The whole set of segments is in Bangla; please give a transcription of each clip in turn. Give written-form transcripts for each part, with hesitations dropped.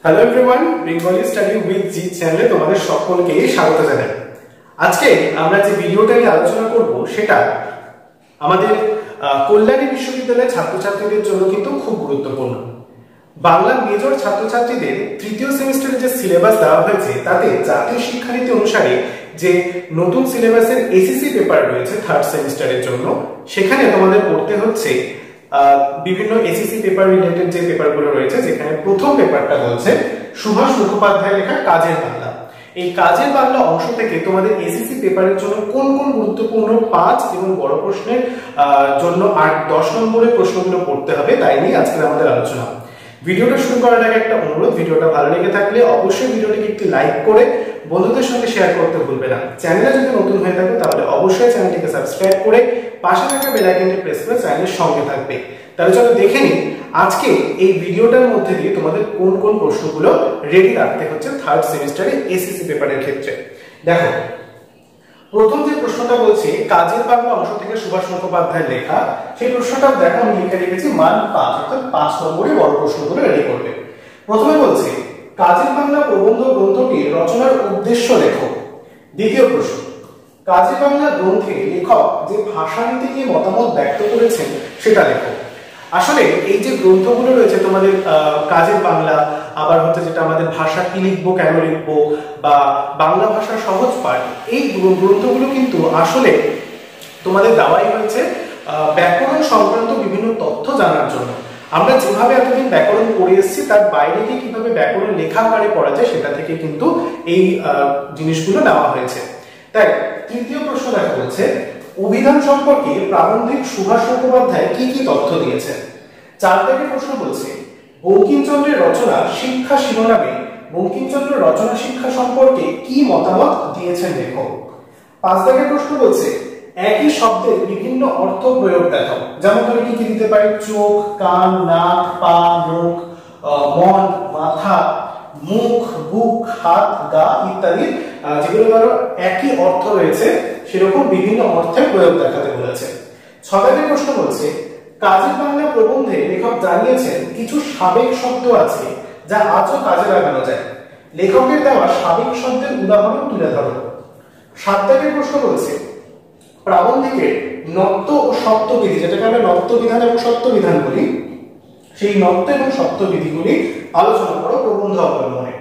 Hello everyone, Bengali study with G চ্যানেলে তোমাদের সকলকে স্বাগত জানাই। আজকে আমরা যে ভিডিওটা নিয়ে আলোচনা করব সেটা আমাদের কল্যাণী বিশ্ববিদ্যালয়ের ছাত্রছাত্রীদের জন্য কিন্তু খুব গুরুত্বপূর্ণ। বাংলা মেজর ছাত্রছাত্রীদের তৃতীয় সেমিস্টারে যে সিলেবাস দেওয়া হয়েছে তাতে জাতীয় শিক্ষানীতি অনুসারে যে নতুন সিলেবাসের এসিসি পেপার রয়েছে থার্ড সেমিস্টারের জন্য, সেখানে তোমাদের পড়তে হচ্ছে বিভিন্ন এসিসি পেপার রিলেটেড যে পেপারগুলো রয়েছে, যেখানে প্রথম পেপারটা বলছে সুভাষ মুখোপাধ্যায় লেখা কাজের বাংলা। এই কাজের বাংলা অংশ থেকে তোমাদের এসিসি পেপারের জন্য কোন কোন গুরুত্বপূর্ণ 5 এবং বড় প্রশ্নের জন্য 8-10 নম্বরের প্রশ্নগুলো পড়তে হবে তাই নিয়ে আজকে আমাদের আলোচনা। ভিডিওটা শুরু করার আগে একটা অনুরোধ, ভিডিওটা ভালো লেগে থাকলে অবশ্যই ভিডিওটিকে একটু লাইক করে বন্ধুদের সঙ্গে শেয়ার করতে ভুলবে না। চ্যানেলে যদি নতুন হয়ে থাকো তাহলে অবশ্যই চ্যানেলটিকে সাবস্ক্রাইব করে পাশে থাকা বেল আইকনটি প্রেস করে চ্যানেলের সঙ্গে থাকবে। তাহলে চলো দেখে নিই আজকে এই ভিডিওটার মধ্যে দিয়ে তোমাদের কোন কোন প্রশ্নগুলো রেডি রাখতে হচ্ছে থার্ড সেমিস্টারে এসিসি পেপারের ক্ষেত্রে। দেখো, প্রথম যে প্রশ্নটা বলছে কাজের বাংলা অংশ থেকে সুভাষ মুখোপাধ্যায়ের লেখা, সেই প্রশ্নটাও দেখো আমি লিখে রেখেছি মান 5, অর্থাৎ 5 নম্বরের বড় প্রশ্নগুলো রেডি করবে। প্রথমে বলছে কাজের বাংলা প্রবন্ধ গ্রন্থটির রচনার উদ্দেশ্য লেখো। দ্বিতীয় প্রশ্ন, কাজের বাংলা গ্রন্থে লেখক যে ভাষানীতি নিয়ে মতামত ব্যক্ত করেছেন সেটা লেখো। আসলে এই যে গ্রন্থগুলো রয়েছে তোমাদের কাজের বাংলা, আবার হচ্ছে যেটা আমাদের ভাষা কি লিখবো, কেন লিখবো, বা বাংলা ভাষার সহজ পাঠ, এই গ্রন্থগুলো কিন্তু আসলে তোমাদের দেওয়াই হয়েছে ব্যাকরণ সংক্রান্ত বিভিন্ন তথ্য জানার জন্য। আমরা যেভাবে এতদিন ব্যাকরণ পড়ে এসেছি তার বাইরে গিয়ে কিভাবে ব্যাকরণ লেখা আকারে পড়া যায় সেটা থেকে কিন্তু এই জিনিসগুলো নেওয়া হয়েছে। তাই তৃতীয় প্রশ্ন দেখা হচ্ছে অভিধান সম্পর্কে প্রাবন্ধিক সুভাষ মুখোপাধ্যায় কি কি তথ্য দিয়েছেন। 4 দাগের প্রশ্ন বলছে বঙ্কিমচন্দ্রের রচনা শিক্ষা শিরোনামে বঙ্কিমচন্দ্র রচনা শিক্ষা সম্পর্কে কি মতামত দিয়েছেন লেখক। 5 দাগের প্রশ্ন বলছে একই শব্দের বিভিন্ন অর্থ প্রয়োগ দেখাও। যেমন ধরে কি কি দিতে পারি, চোখ, কান, নাক, পা, মুখ, মন, মাথা, মুখ, বুক, হাত, গা ইত্যাদি, যেগুলো ধরো একই অর্থ রয়েছে সেরকম বিভিন্ন অর্থের প্রয়োগ দেখাতে বলেছে। 6 দাগের প্রশ্ন বলছে কাজের বাংলা প্রবন্ধে লেখক জানিয়েছেন কিছু সাবেক শব্দ আছে যা আজও কাজে লাগানো যায়। লেখকের দেওয়া সাবেক শব্দের উদাহরণ তুলে ধরো। 7 দাগের প্রশ্ন বলছে প্রাবন্ধিকের নত্য ও সত্য বিধি, যেটাকে আমরা নত্য বিধান এবং সত্য বিধান বলি, সেই নত্য এবং সত্য বিধিগুলি আলোচনা করো প্রবন্ধ অবলম্বনে।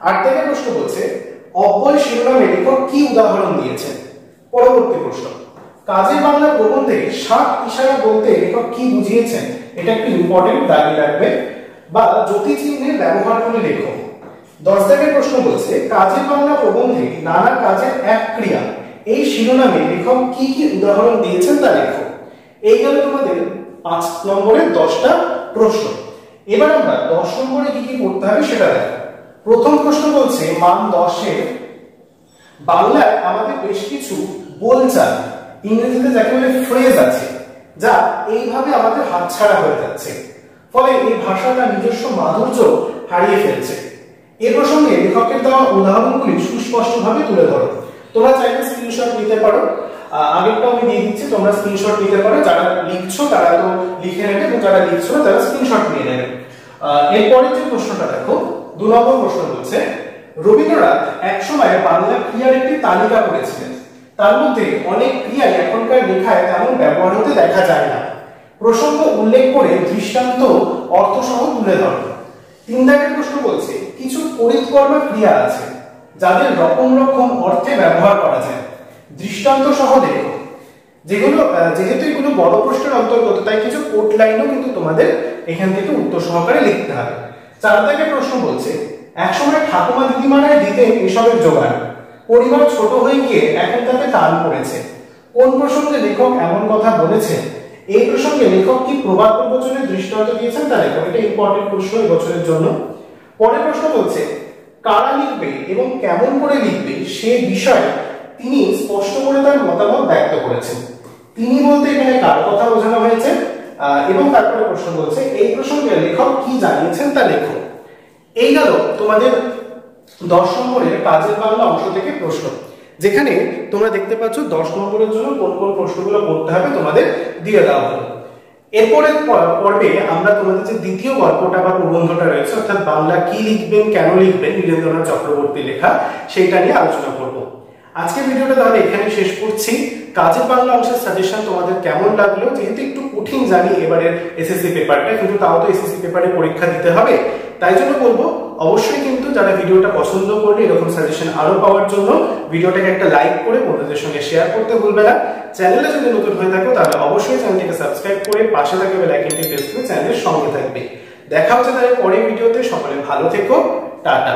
8 দাগের প্রশ্ন বলছে অব্যয় শিরোনামে লেখক কি উদাহরণ দিয়েছেন। পরবর্তী প্রশ্ন কাজের বাংলা প্রবন্ধে সাত ইশারা বলতে লেখক কি বুঝিয়েছেন, এটা একটু ইম্পর্টেন্ট, দাবি রাখবে, বা জ্যোতি চিহ্নের ব্যবহার করে লেখো। 10 দাগের প্রশ্ন বলছে কাজের বাংলা প্রবন্ধে নানা কাজের এক ক্রিয়া, এই শিরোনামে লেখক কি কি উদাহরণ দিয়েছেন তা লেখো। এই গেল তোমাদের 5 নম্বরের 10টা প্রশ্ন। এবার আমরা 10 নম্বরে কি কি করতে হবে সেটা দেখো। প্রথম প্রশ্ন বলছে মান 10-এ বাংলায় আমাদের বেশ কিছু বলচাল, ইংরেজিতে যাকে বলে ফ্রেজ আছে, যা এইভাবে আমাদের হাতছাড়া হয়ে যাচ্ছে, ফলে এই ভাষাটা নিজস্ব মাধুর্য হারিয়ে ফেলছে। এ প্রসঙ্গে লেখকের দেওয়া উদাহরণগুলি সুস্পষ্টভাবে তুলে ধরো। তোমরা চাইলে স্ক্রিনশট নিতে পারো, আগেরটা আমি দিয়ে দিচ্ছি, তোমরা স্ক্রিনশট নিতে পারো। যারা লিখছো তারা তো লিখে নেবে এবং যারা লিখছো না তারা স্ক্রিনশট নিয়ে নেবে। এরপরে যে প্রশ্নটা দেখো, 2 নম্বর প্রশ্ন বলছে রবীন্দ্রনাথ একসময় বাংলা ক্রিয়ার একটি তালিকা করেছিলেন, তার মধ্যে অনেক ক্রিয়াই এখনকার লেখায় তেমন ব্যবহার হতে দেখা যায় না। প্রসঙ্গ উল্লেখ করে দৃষ্টান্ত অর্থসহ তুলে ধরো। 3 দাগের প্রশ্ন বলছে কিছু পরিকর্মা ক্রিয়া আছে যাদের রকম রকম অর্থে ব্যবহার করা যায়, দৃষ্টান্ত সহ দেখো। যেহেতু এগুলো বড় প্রশ্নের অন্তর্গত তাই কিছু কোট লাইনও কিন্তু তোমাদের এখান থেকে উত্তর সহকারে লিখতে হবে। 4 দাগের প্রশ্ন বলছে একসময় ঠাকুমা দিদিমারাই দিতেন এসবের জোগাড়, পরিবার ছোট হয়ে গিয়ে এখন তাতে টান পড়েছে। কোন প্রসঙ্গে লেখক এমন কথা বলেছেন, এই প্রসঙ্গে লেখক কি প্রবাদ প্রবচনের দৃষ্টান্ত দিয়েছেন তা লেখক। এটা ইম্পর্টেন্ট প্রশ্ন এই বছরের জন্য। পরের প্রশ্ন বলছে কারা লিখবে এবং কেমন করে লিখবে সে বিষয়ে তিনি স্পষ্ট করে তার মতামত ব্যক্ত করেছেন। তিনি বলতে এখানে কার কথা বোঝানো হয়েছে, এবং তারপরে প্রশ্ন বলছে এই প্রসঙ্গে লেখক কি জানিয়েছেন তা লেখো। এই গেল তোমাদের 10 নম্বরের কাজের বাংলা অংশ থেকে প্রশ্ন, যেখানে তোমরা দেখতে পাচ্ছ 10 নম্বরের জন্য কোন কোন প্রশ্নগুলো করতে হবে তোমাদের দিয়ে দেওয়া হলো। এরপরের পর্বে আমরা তোমাদের যে দ্বিতীয় গল্পটা বা প্রবন্ধটা রয়েছে, অর্থাৎ বাংলা কি লিখবেন কেন লিখবেন নীরেন্দ্রনাথ চক্রবর্তী লেখা, সেইটা নিয়ে আলোচনা করব। আজকের ভিডিওটা তাহলে এখানে শেষ করছি। কাজের বাংলা অংশের সাজেশন তোমাদের কেমন লাগলো? যেহেতু একটু কঠিন জানি এবারের এসএসসি পেপারটা, কিন্তু তাও তো এসএসসি পেপারে পরীক্ষা দিতে হবে, তাই জন্য বলবো অবশ্যই কিন্তু যারা ভিডিওটা পছন্দ করবে এরকম সাজেশন আরো পাওয়ার জন্য ভিডিওটাকে একটা লাইক করে বন্ধুদের সঙ্গে শেয়ার করতে ভুলবে না। চ্যানেলে যদি নতুন হয়ে থাকো তাহলে অবশ্যই চ্যানেলটিকে সাবস্ক্রাইব করে পাশে থাকা বেল আইকনটি প্রেস করে চ্যানেলের সঙ্গে থাকবে। দেখা হচ্ছে তাহলে পরের ভিডিওতে। সকলে ভালো থেকো, টাটা।